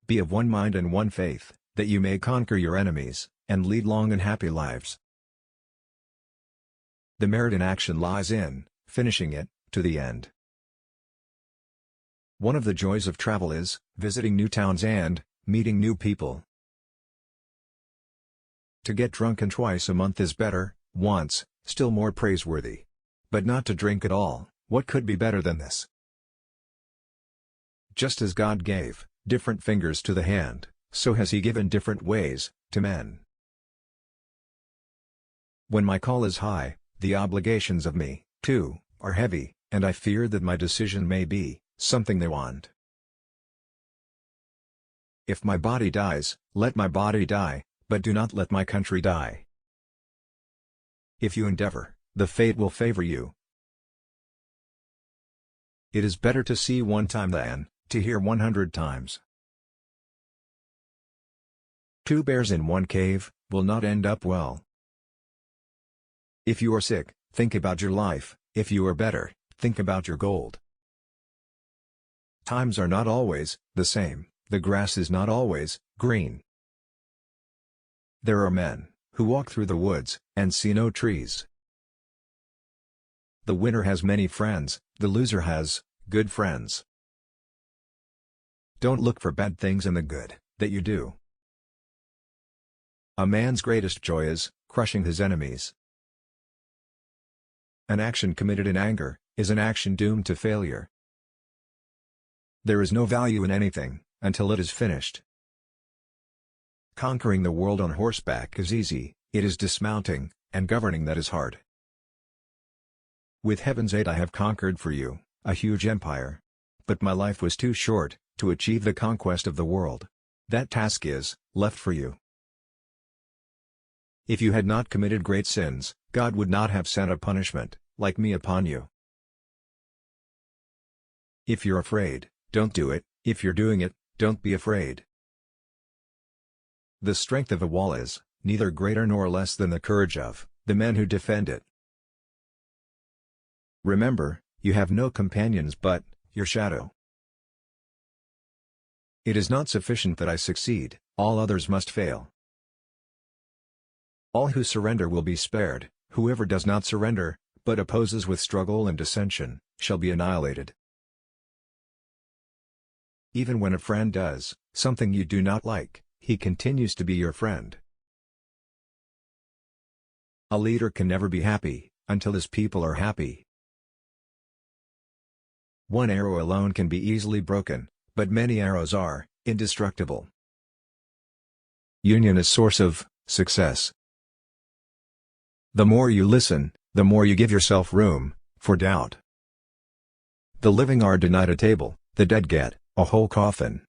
Be of one mind and one faith, that you may conquer your enemies, and lead long and happy lives. The merit in action lies in finishing it to the end. One of the joys of travel is visiting new towns and meeting new people. To get drunken twice a month is better, once, still more praiseworthy. But not to drink at all, what could be better than this? Just as God gave different fingers to the hand, so has He given different ways to men. When my call is high, the obligations of me, too, are heavy, and I fear that my decision may be something they want. If my body dies, let my body die, but do not let my country die. If you endeavor, the fate will favor you. It is better to see one time than to hear 100 times. Two bears in one cave will not end up well. If you are sick, think about your life. If you are better, think about your gold. Times are not always the same, the grass is not always green. There are men who walk through the woods and see no trees. The winner has many friends, the loser has good friends. Don't look for bad things in the good that you do. A man's greatest joy is crushing his enemies. An action committed in anger is an action doomed to failure. There is no value in anything until it is finished. Conquering the world on horseback is easy, it is dismounting and governing that is hard. With heaven's aid I have conquered for you a huge empire. But my life was too short to achieve the conquest of the world. That task is left for you. If you had not committed great sins, God would not have sent a punishment like me upon you. If you're afraid, don't do it. If you're doing it, don't be afraid. The strength of a wall is neither greater nor less than the courage of the men who defend it. Remember, you have no companions but your shadow. It is not sufficient that I succeed, all others must fail. All who surrender will be spared, whoever does not surrender, but opposes with struggle and dissension, shall be annihilated. Even when a friend does something you do not like, he continues to be your friend. A leader can never be happy until his people are happy. One arrow alone can be easily broken, but many arrows are indestructible. Union is source of success. The more you listen, the more you give yourself room for doubt. The living are denied a table, the dead get a whole coffin.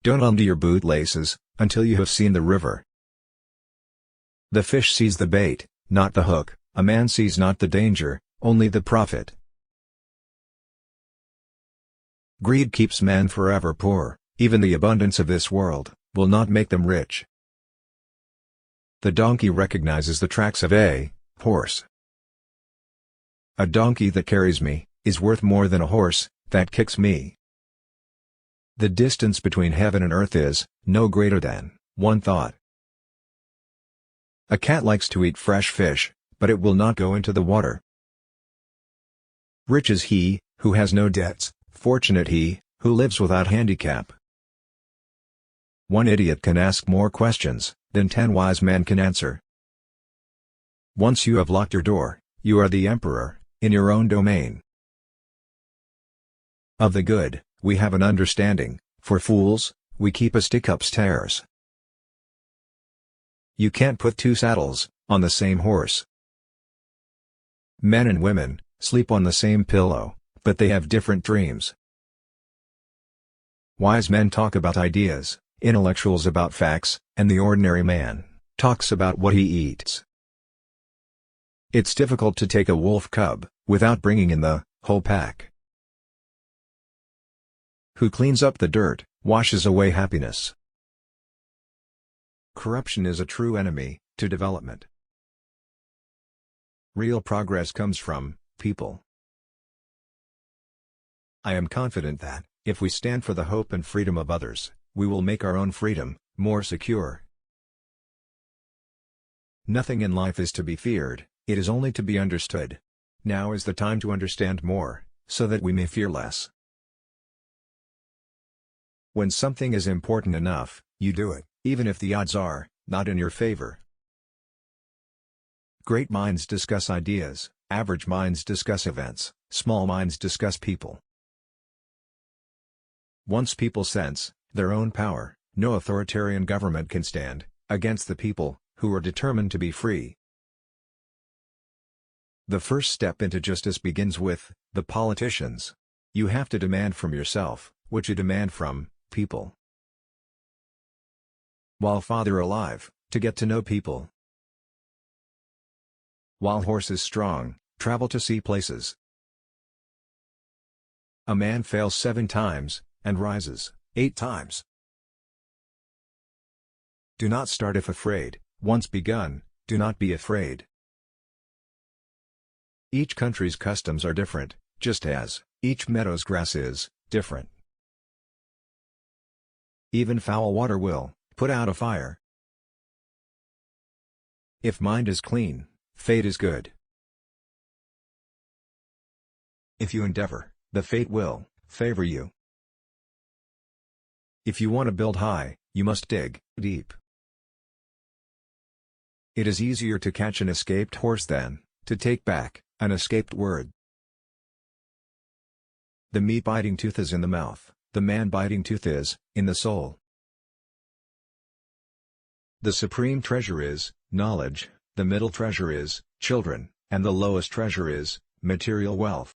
Don't undo your bootlaces until you have seen the river. The fish sees the bait, not the hook, a man sees not the danger, only the profit. Greed keeps man forever poor, even the abundance of this world will not make them rich. The donkey recognizes the tracks of a horse. A donkey that carries me is worth more than a horse that kicks me. The distance between heaven and earth is no greater than one thought. A cat likes to eat fresh fish, but it will not go into the water. Rich is he who has no debts, fortunate he who lives without handicap. One idiot can ask more questions than 10 wise men can answer. Once you have locked your door, you are the emperor in your own domain. Of the good, we have an understanding, for fools, we keep a stick upstairs. You can't put 2 saddles on the same horse. Men and women sleep on the same pillow, but they have different dreams. Wise men talk about ideas, intellectuals about facts, and the ordinary man talks about what he eats. It's difficult to take a wolf cub without bringing in the whole pack. Who cleans up the dirt, washes away happiness. Corruption is a true enemy to development. Real progress comes from people. I am confident that, If we stand for the hope and freedom of others, we will make our own freedom more secure. Nothing in life is to be feared, it is only to be understood. Now is the time to understand more, so that we may fear less. When something is important enough, you do it, even if the odds are not in your favor. Great minds discuss ideas, average minds discuss events, small minds discuss people. Once people sense their own power, no authoritarian government can stand against the people, who are determined to be free. The first step into justice begins with the politicians. You have to demand from yourself what you demand from people. While father alive, to get to know people. While horse is strong, travel to see places. A man fails 7 times, and rises 8 times. Do not start if afraid, once begun, do not be afraid. Each country's customs are different, just as each meadow's grass is different. Even foul water will put out a fire. If mind is clean, fate is good. If you endeavor, the fate will favor you. If you want to build high, you must dig deep. It is easier to catch an escaped horse than to take back an escaped word. The meat-biting tooth is in the mouth, the man-biting tooth is in the soul. The supreme treasure is knowledge, the middle treasure is children, and the lowest treasure is material wealth.